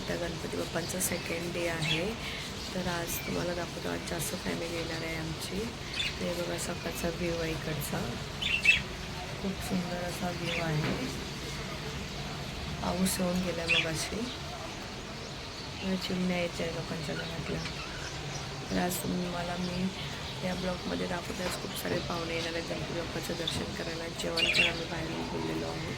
त्या Ganpati बाप्पांचा second day आहे. तर आज तुम्हाला दाखवतो, आज जास्त फॅमिली येणार आहे आमची. ते बघा सकाळचा व्ह्यू आहे इकडचा, खूप सुंदर असा व्ह्यू आहे. पाऊस येऊन गेला मगाशी, चिमण्या यायच्या आहे लोकांच्या घरातल्या. तर आज तुम्हाला मी या ब्लॉगमध्ये दाखवते. आज खूप सारे पाहुणे येणार आहेत गणपती बाप्पाचं दर्शन करायला. जेवण पण आम्ही बाहेरून बोललेलो आहोत.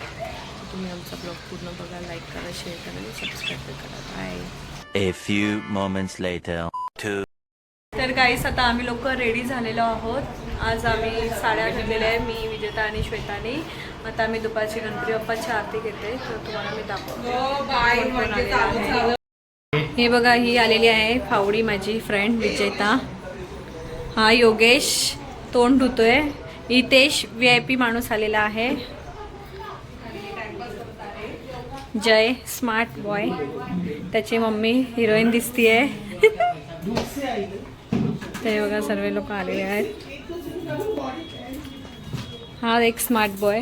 तुम्ही आमचा ब्लॉग पूर्ण बघा, लाईक करा, शेअर करा आणि सबस्क्राईब करा. Bye. A few moments later. तर गाईस, आता आम्ही लोक रेडी झालेलो आहोत. आज आम्ही साड्या घातलेल्या आहे, मी, विजेता आणि श्वेतानी. आता आम्ही दुपारची गणपती बाप्पाची आरती घेते, तर तुम्हाला मी दाखवते. हे बघा, ही आलेली आहे फावडी, माझी फ्रेंड विजेता. हा योगेश तोंड धुतोय. हितेश VIP माणूस आलेला आहे. जय स्मार्ट बॉय, त्याची मम्मी हिरोईन दिसतीये. ते बघा सर्व लोक आलेले आहेत. हा एक स्मार्ट बॉय.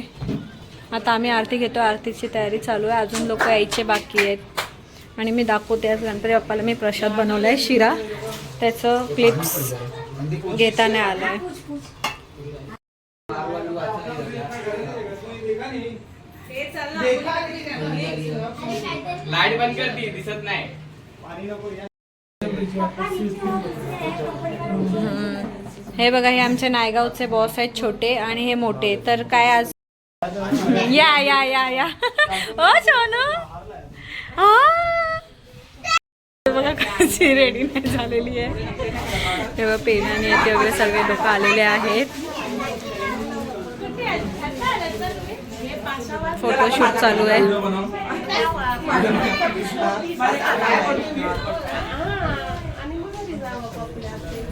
आता आम्ही आरती घेतो, आरतीची तयारी चालू आहे. अजून लोक यायचे बाकी आहेत. आणि मी दाखवते, आज गणपती बाप्पाला मी प्रसाद बनवला आहे, शिरा. त्याचं क्लिप्स घेताना आलं आहे. लाईट बंद करती, दिसत नाही. हे बघा, हे आमचे नायगावचे बॉस आहेत, छोटे आणि हे मोठे. तर काय आज या या या या ओ सोनू, बघा कशी रेडी नाही झालेली आहे. तेव्हा पेनाने ते वगैरे सगळे लोक आलेले आहेत. फोटोशूट चालू आहे.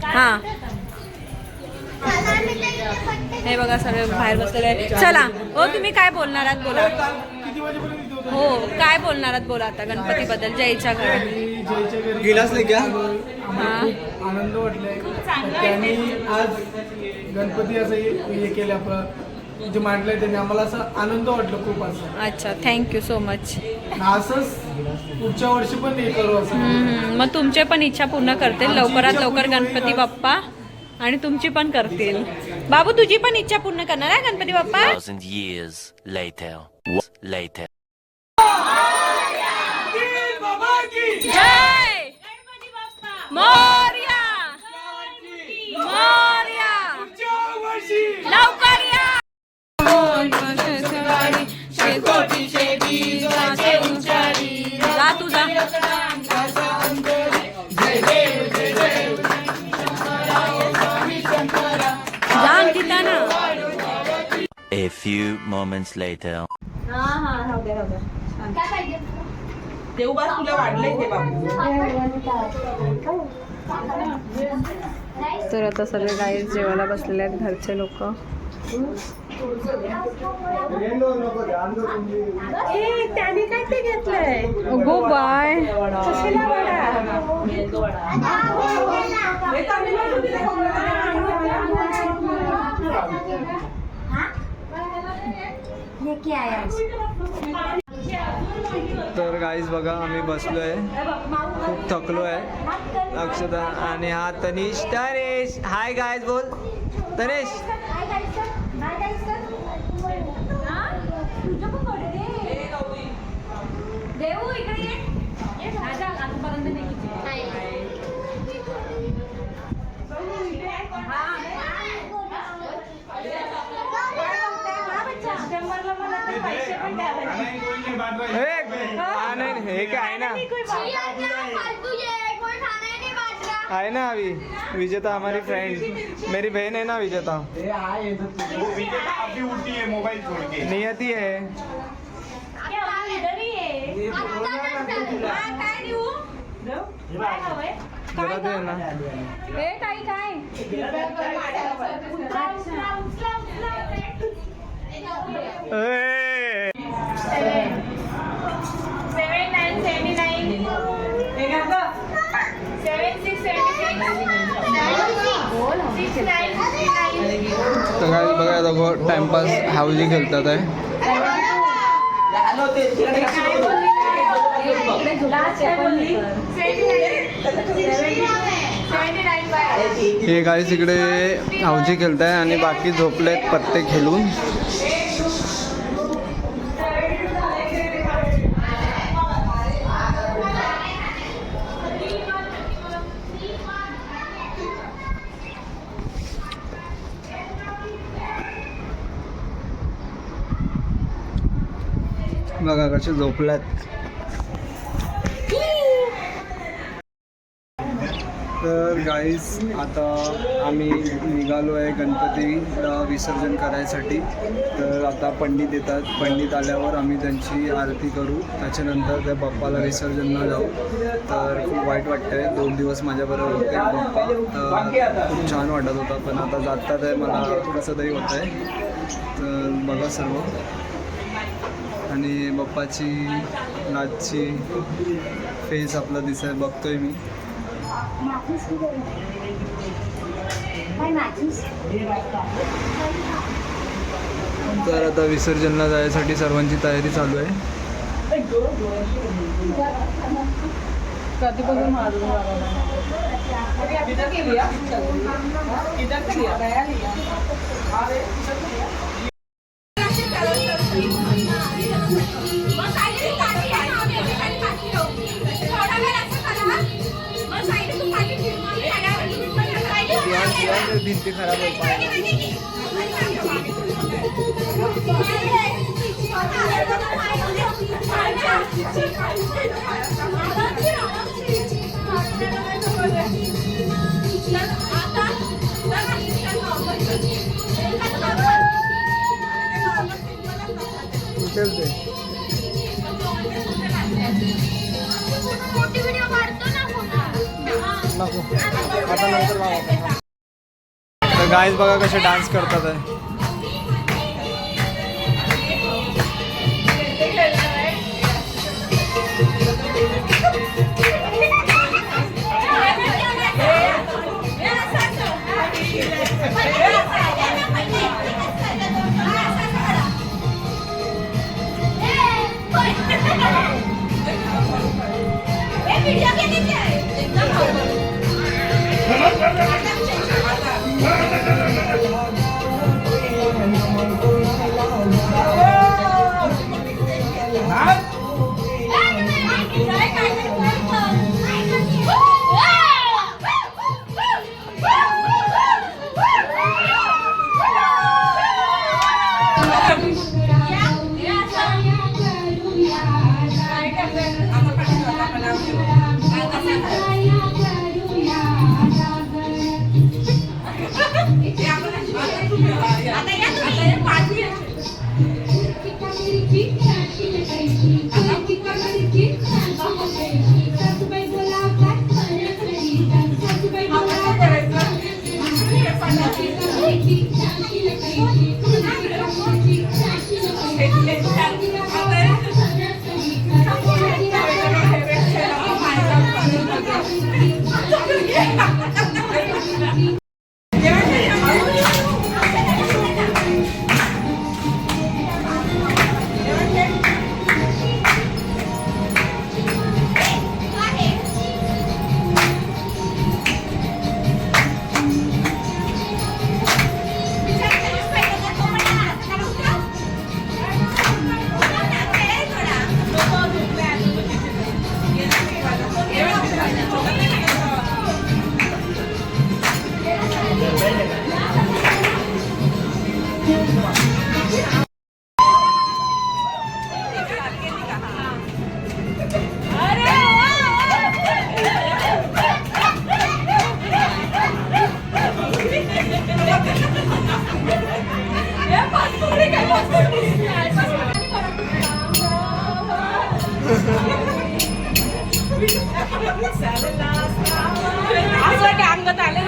हा, हे बघा सगळे बाहेर बसलेले आहे. चला हो, तुम्ही काय बोलणार आहात बोला. हो, काय बोलणार आहात बोला आता गणपती बद्दल. जयच्या घरी गेलाच नाही का? आनंद वाटलाय त्यांनी आज गणपती असं हे केलं, आपलं जे मांडलंय त्यांनी, आम्हाला असं आनंद वाटलं खूप. असं अच्छा, थँक्यू सो मच. असंच पुढच्या वर्षी पण हे करू असं. मग तुमचे पण इच्छा पूर्ण करतील लवकरात लवकर गणपती बाप्पा, आणि तुमची पण करतील. बाबू, तुझी पण इच्छा पूर्ण करणार आहे Ganpati Bappa. 1000 years later. Later. जय मोरया, मोरया, लवकर या. जा तुझा. जाम गीता ना. A few moments later. देवबास तुला वाढलंय ते बाबू. तर आता सगळे गाईस जेवायला बसलेले आहेत, घरचे लोक. त्याने काय ते घेतलंय. गो बाय. तर गाईज बघा, आम्ही बसलोय, खूप थकलो आहे. अक्षता आणि हा तनिष. तनेश हाय गाईज बोल. तनेश हे काय आहे ना, आहे ना अभी विजेता, हमारी फ्रेंड, मेरी बहन है ना विजेता. नियति है. जरा दे ना. तर काय बघा, दोघं टाइमपास हाऊजी खेळतात आहे. हे गाईस इकडे हावजी खेळताय आणि बाकी झोपलेत पत्ते खेळून. बघा कसे झोपल्यात. तर गाईस आता आम्ही निघालो आहे गणपतीला विसर्जन करायसाठी. तर आता पंडित येतात, पंडित आल्यावर आम्ही त्यांची आरती करू, त्याच्यानंतर त्या बाप्पाला विसर्जनला जाऊ. तर खूप वाईट वाटतं आहे, 2 दिवस माझ्याबरोबर होते बाप्पा, तर खूप छान वाटत होता, पण आता जातात आहे मला कसं तरी होतं आहे. तर बघा सर्व, आणि बाप्पाची नाचची फेस आपला बघतोय मी. तर आता विसर्जनला जायसाठी सर्वांची तयारी चालू आहे. भिंती खराब तर गाईज बघा कसे डान्स करतात आहे. अंगात आले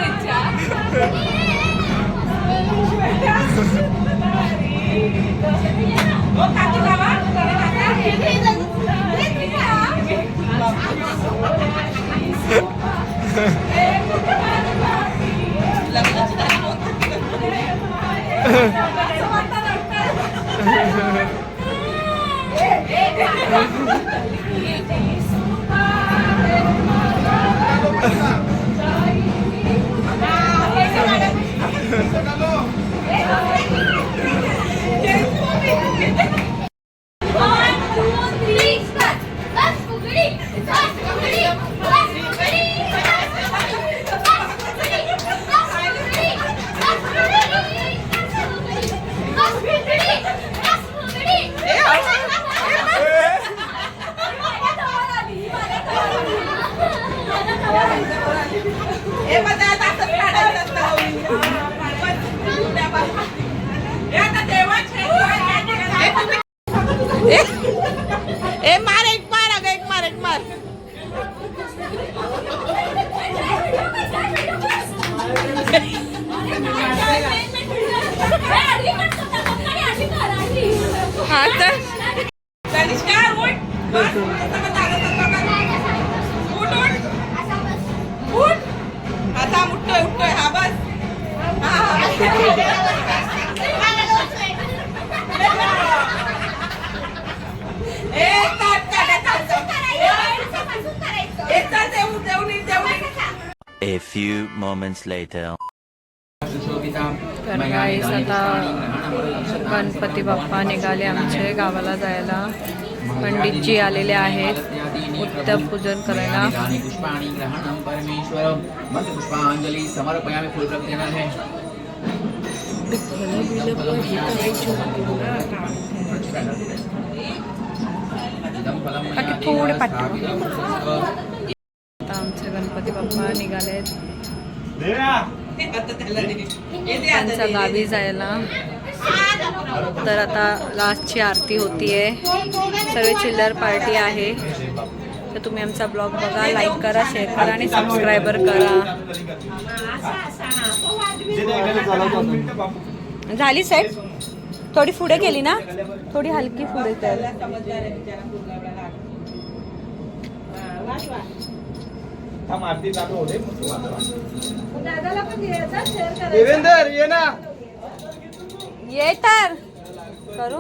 हा तर तनिष्का उठ बस उठ उठ उठ आता उठतोय हा बस A few moments later. तर गाईस आता गणपती बाप्पा निघाले आमचे गावाला जायला. पंडितजी आलेले आहेत उत्तम पूजन करायला. पुष्पाणि ग्रहणं परमेश्वर मंत्र पुष्पांजलि समर्पयामि फूल रख देना है बाकी थोडे पाठवा. आता आमचे गणपती बाप्पा निघालेत त्यांच्या गावी जायला. तर आता लास्टची आरती होतीये. सर्व चिल्लर पार्टी आहे. तर तुम्ही आमचा ब्लॉग बघा, लाईक करा, शेअर करा आणि सबस्क्रायबर करा. झाली सेट? थोडी पुढे केली ना, थोडी हलकी पुढे कर. देवेंदर ये ना. ये तर करू.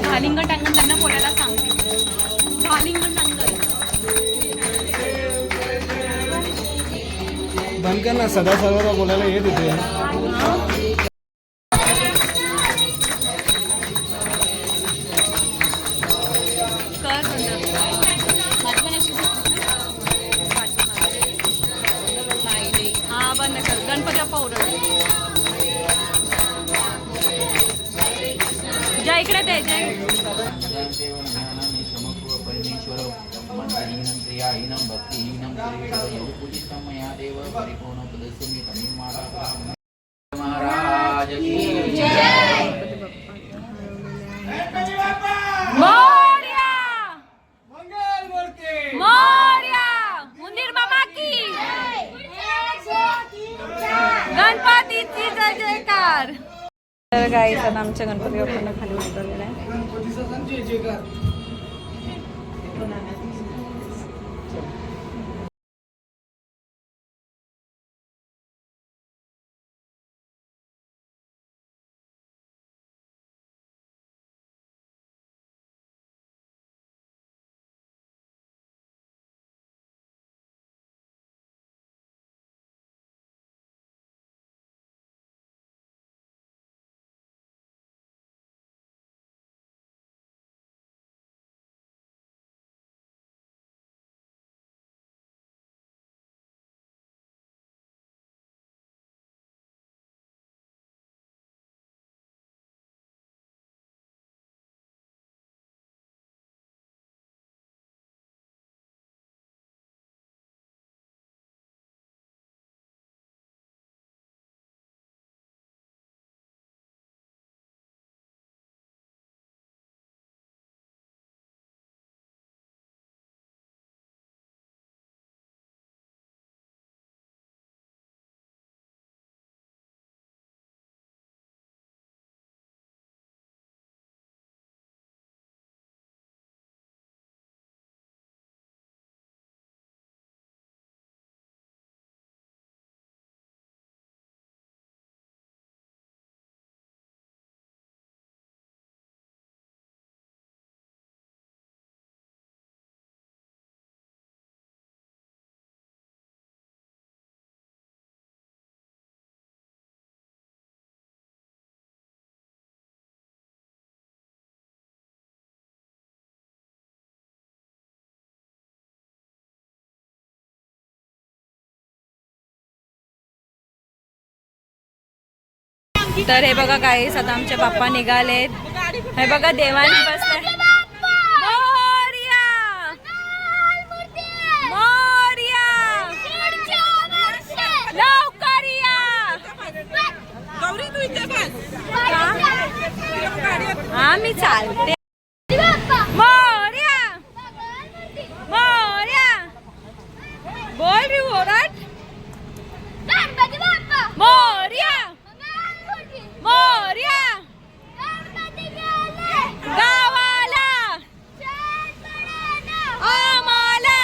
झालिंग टांगण त्यांना बोलायला सांगते. झालिंग टांगण बंद कर ना, सदा सर्वदा बोलायला येत होते. हा बंद कर. गणपती बाप्पा ओरड. जय इकडे ते जय. परमेश्वर मंत्रहीनं क्रियाहीनं भक्तिहीनं पूजितं मया देव परिपूर्ण पदस्मी तमिळ महाराज की जय. मोरया मोरया मुंदीर मामा की गणपतीची जय जयकार. तर गाईस आता आमच्या गणपती बाप्पांना खाली उतरलेला आहे. गणपतीचा जय जयकार. तर हे बघा गाईस आता आमचे बाप्पा निघालेत. हे बघा देवाने बसले. मोरया मोरया लवकर या. हा मी चालते. मोरया मोरया बोल रे ओरड. मोरया मोरया गावाला आम्हाला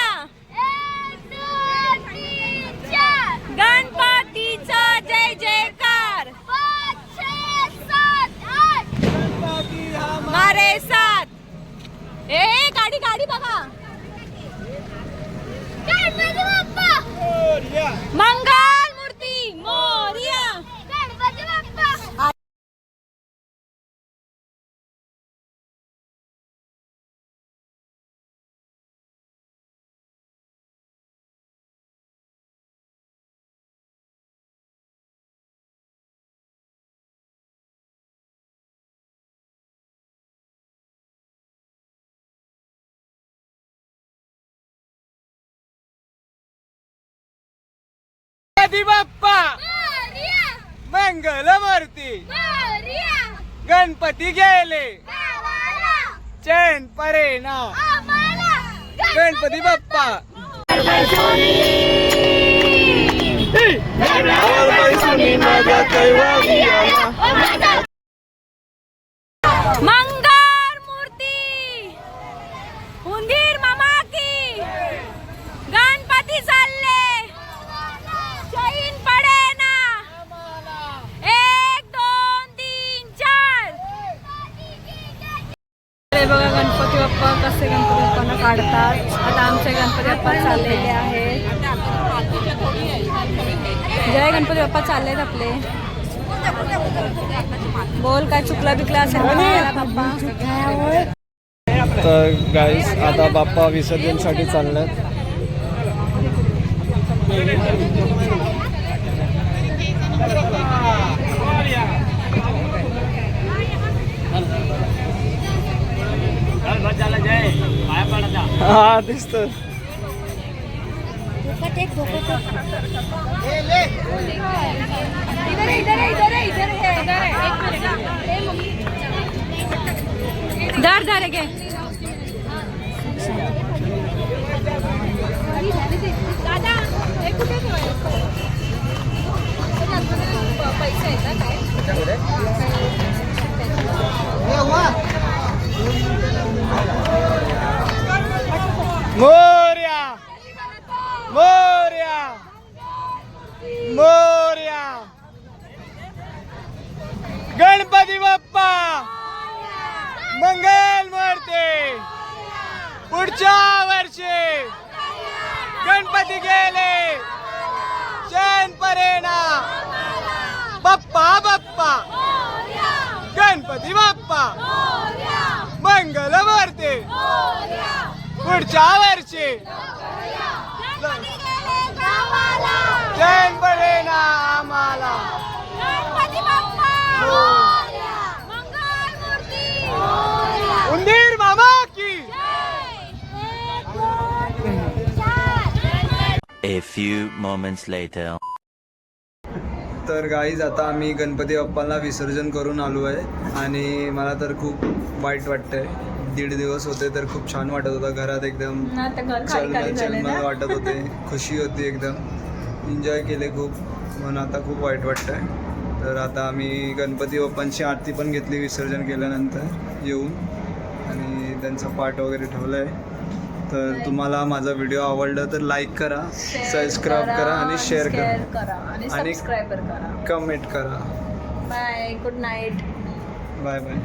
गणपतीचा जय जयकार. मारे साथ. ए गाडी गाडी बघा. मंगल मूर्ती मोरया. गणपती बाप्पा मंगल मूर्ती. गणपती गेले चैन परेना. गणपती बाप्पा मंगल मूर्ती उंदीर मामा की. गणपती चालले चैन पडे ना. 1 2 3 4. हे बघा गणपती बाप्पा कसे गणपती बाप्पांना काढतात. आता आमचे गणपती बाप्पा चाललेले आहेत. जय गणपती बाप्पा चाललेत आपले. बोल काय चुकला बिकला असेल बाप्पा. तर गाईस आता बाप्पा विसर्जनसाठी चाललेत. हा दिसत. धर धर घे. दादा हे कुठे पैसे आहेत काय. मोरया मोरया मोरया. गणपती बाप्पा मंगल मूर्ती. पुढच्या वर्षी गणपती गेले चैन परेना. बाप्पा बाप्पा गणपती बाप्पा मंगल मूर्ती. पुढच्या वर्षी चैन परेना आम्हाला. उंदीर मामा की. A few moments later. तर गाईज आता आम्ही गणपती बाप्पाला विसर्जन करून आलो आहे आणि मला तर खूप वाईट वाटतंय. 1.5 दिवस होते तर खूप छान वाटत होतं. घरात एकदम चलमल वाटत होते. खुशी होती एकदम. एन्जॉय केले खूप. म्हणून आता खूप वाईट वाटतंय. तर आता आम्ही गणपती बाप्पांची आरती पण घेतली विसर्जन केल्यानंतर येऊन आणि त्यांचा पाठ वगैरे ठेवला आहे. तर तुम्हाला माझा व्हिडिओ आवडला तर लाईक करा, सबस्क्राईब करा आणि शेअर करा आणि सबस्क्राईबर करा. कमेंट करा. Bye. Good night. Bye bye.